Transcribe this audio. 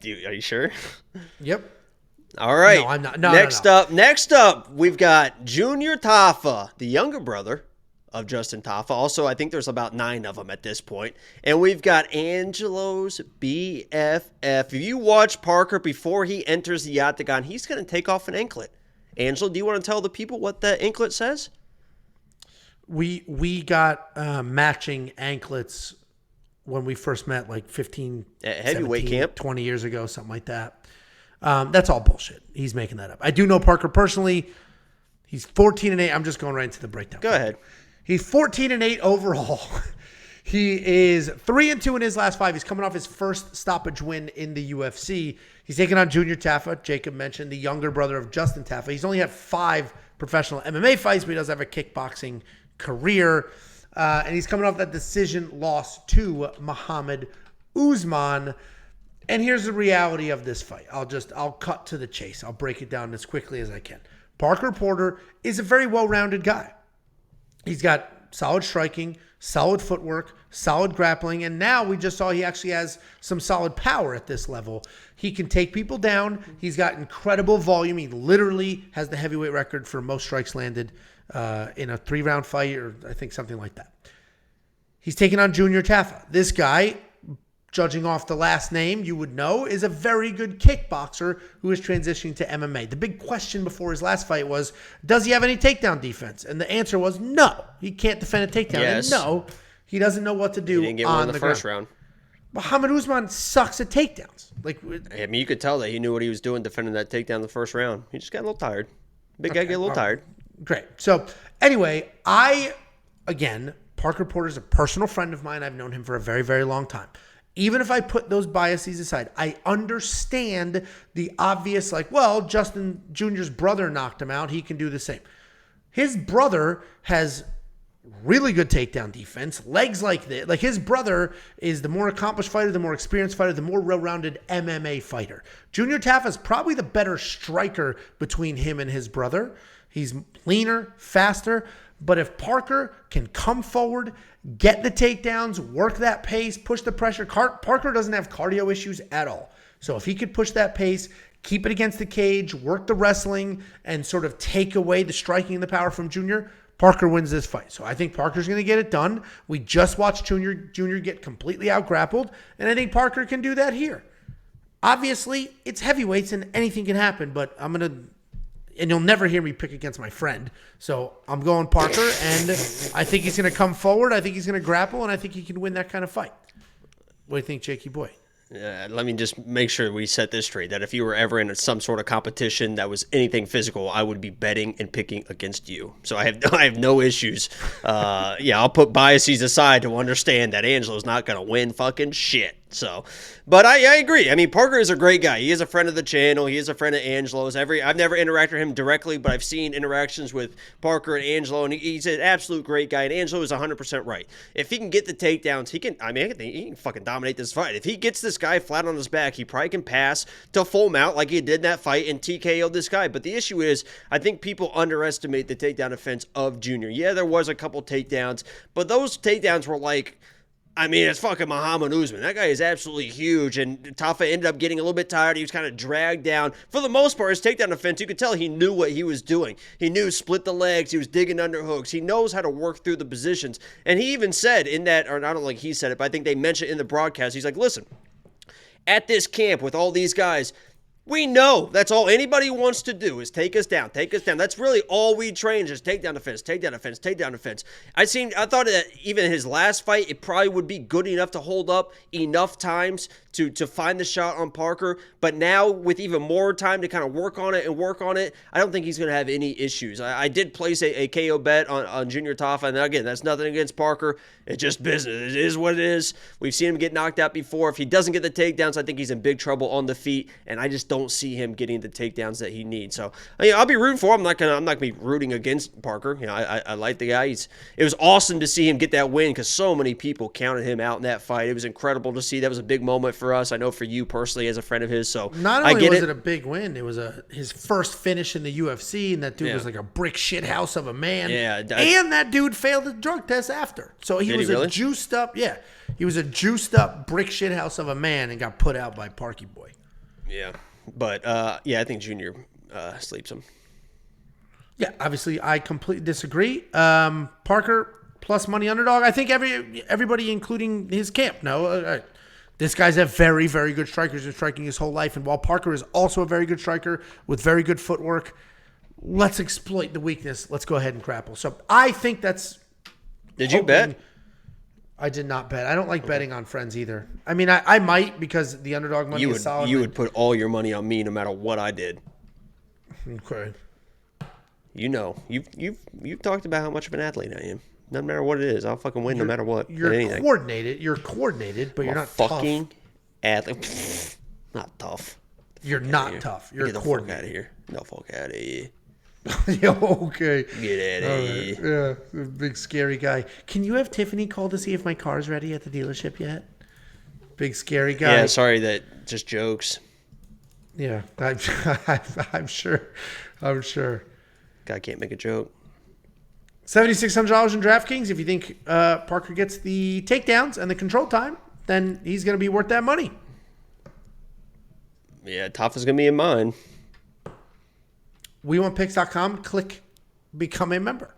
Are you sure? Yep. All right. No, I'm not. Next up, we've got Junior Tafa, the younger brother of Justin Tafa. Also, I think there's about 9 of them at this point. And we've got Angelo's BFF. If you watch Parker before he enters the octagon, he's going to take off an anklet. Angelo, do you want to tell the people what the anklet says? We got matching anklets when we first met, like 15, At heavyweight 17, camp. 20 years ago, something like that. That's all bullshit. He's making that up. I do know Parker personally. He's 14-8. I'm just going right into the breakdown. Go ahead. He's 14-8 overall. He is 3-2 in his last 5. He's coming off his first stoppage win in the UFC. He's taking on Junior Tafa. Jacob mentioned the younger brother of Justin Tafa. He's only had 5 professional MMA fights, but he does have a kickboxing career. And he's coming off that decision loss to Muhammad Usman. And here's the reality of this fight. I'll cut to the chase. I'll break it down as quickly as I can. Parker Porter is a very well-rounded guy. He's got solid striking, solid footwork, solid grappling, and now we just saw he actually has some solid power at this level. He can take people down. He's got incredible volume. He literally has the heavyweight record for most strikes landed in a 3-round fight, or I think something like that. He's taking on Junior Tafa. This guy, judging off the last name, you would know, is a very good kickboxer who is transitioning to MMA. The big question before his last fight was, does he have any takedown defense? And the answer was no. He can't defend a takedown. Yes. And no, he doesn't know what to do He didn't get on one in the first ground. round. Muhammad Usman sucks at takedowns. I mean, you could tell that he knew what he was doing defending that takedown in the first round. He just got a little tired. Big guy get a little tired. Great. So anyway, again, Parker Porter's a personal friend of mine. I've known him for a very, very long time. Even if I put those biases aside, I understand the obvious, Justin Jr.'s brother knocked him out. He can do the same. His brother has really good takedown defense, legs like this. Like, his brother is the more accomplished fighter, the more experienced fighter, the more well-rounded MMA fighter. Junior Tafa is probably the better striker between him and his brother. He's leaner, faster. But if Parker can come forward, get the takedowns, work that pace, push the pressure. Parker doesn't have cardio issues at all. So if he could push that pace, keep it against the cage, work the wrestling, and sort of take away the striking and the power from Junior, Parker wins this fight. So I think Parker's going to get it done. We just watched Junior get completely out-grappled, and I think Parker can do that here. Obviously, it's heavyweights and anything can happen, but and you'll never hear me pick against my friend. So I'm going Parker, and I think he's going to come forward. I think he's going to grapple, and I think he can win that kind of fight. What do you think, Jakey boy? Let me just make sure we set this straight, that if you were ever in some sort of competition that was anything physical, I would be betting and picking against you. So I have no issues. I'll put biases aside to understand that Angelo's not going to win fucking shit. So, but I agree. I mean, Parker is a great guy. He is a friend of the channel. He is a friend of Angelo's. I've never interacted with him directly, but I've seen interactions with Parker and Angelo, and he's an absolute great guy. And Angelo is 100% right. If he can get the takedowns, he can fucking dominate this fight. If he gets this guy flat on his back, he probably can pass to full mount like he did in that fight and TKO this guy. But the issue is, I think people underestimate the takedown defense of Junior. Yeah, there was a couple takedowns, but those takedowns were like, it's fucking Muhammad Usman. That guy is absolutely huge, and Tafa ended up getting a little bit tired. He was kind of dragged down. For the most part, his takedown defense, you could tell he knew what he was doing. He knew split the legs. He was digging under hooks. He knows how to work through the positions. And he even said in that, or I don't think he said it, but I think they mentioned in the broadcast, he's like, listen, at this camp with all these guys, we know that's all anybody wants to do is take us down. That's really all we train is takedown defense. I thought that even his last fight, it probably would be good enough to hold up enough times to find the shot on Parker. But now with even more time to kind of work on it, I don't think he's going to have any issues. I did place a KO bet on Junior Tafa, and again, that's nothing against Parker. It's just business. It is what it is. We've seen him get knocked out before. If he doesn't get the takedowns, I think he's in big trouble on the feet, and I just don't don't see him getting the takedowns that he needs. So I'll be rooting for him. I'm not gonna be rooting against Parker. I like the guy. It was awesome to see him get that win because so many people counted him out in that fight. It was incredible to see. That was a big moment for us. I know for you personally as a friend of his. So not only was it a big win, it was his first finish in the UFC, and that dude was like a brick shit house of a man. Yeah, and that dude failed the drug test after. So he was a juiced up. Yeah, he was a juiced up brick shit house of a man and got put out by Parky Boy. Yeah, but I think Junior sleeps him. Yeah, obviously I completely disagree. Parker plus money underdog. I think everybody, including his camp, this guy's a very, very good striker. He's been striking his whole life. And while Parker is also a very good striker with very good footwork, let's exploit the weakness. Let's go ahead and grapple. So I think that's... Did you bet? I did not bet. I don't like betting on friends either. I mean, I might because the underdog money is solid. You would put all your money on me no matter what I did. Okay. You know, you've talked about how much of an athlete I am. No matter what it is, I'll fucking win no matter what. You're coordinated. You're coordinated, but you're not fucking tough. athlete. Not tough. You're not tough. You're coordinated. Get the fuck out of here. The fuck out of here. Okay. Get out of here. Yeah, big scary guy. Can you have Tiffany call to see if my car's ready at the dealership yet? Big scary guy. Yeah, sorry that just jokes. Yeah, I'm sure. Guy can't make a joke. $7,600 in DraftKings. If you think Parker gets the takedowns and the control time, then he's going to be worth that money. Yeah, Tafa's going to be in mine. WeWantPicks.com. Click become a member.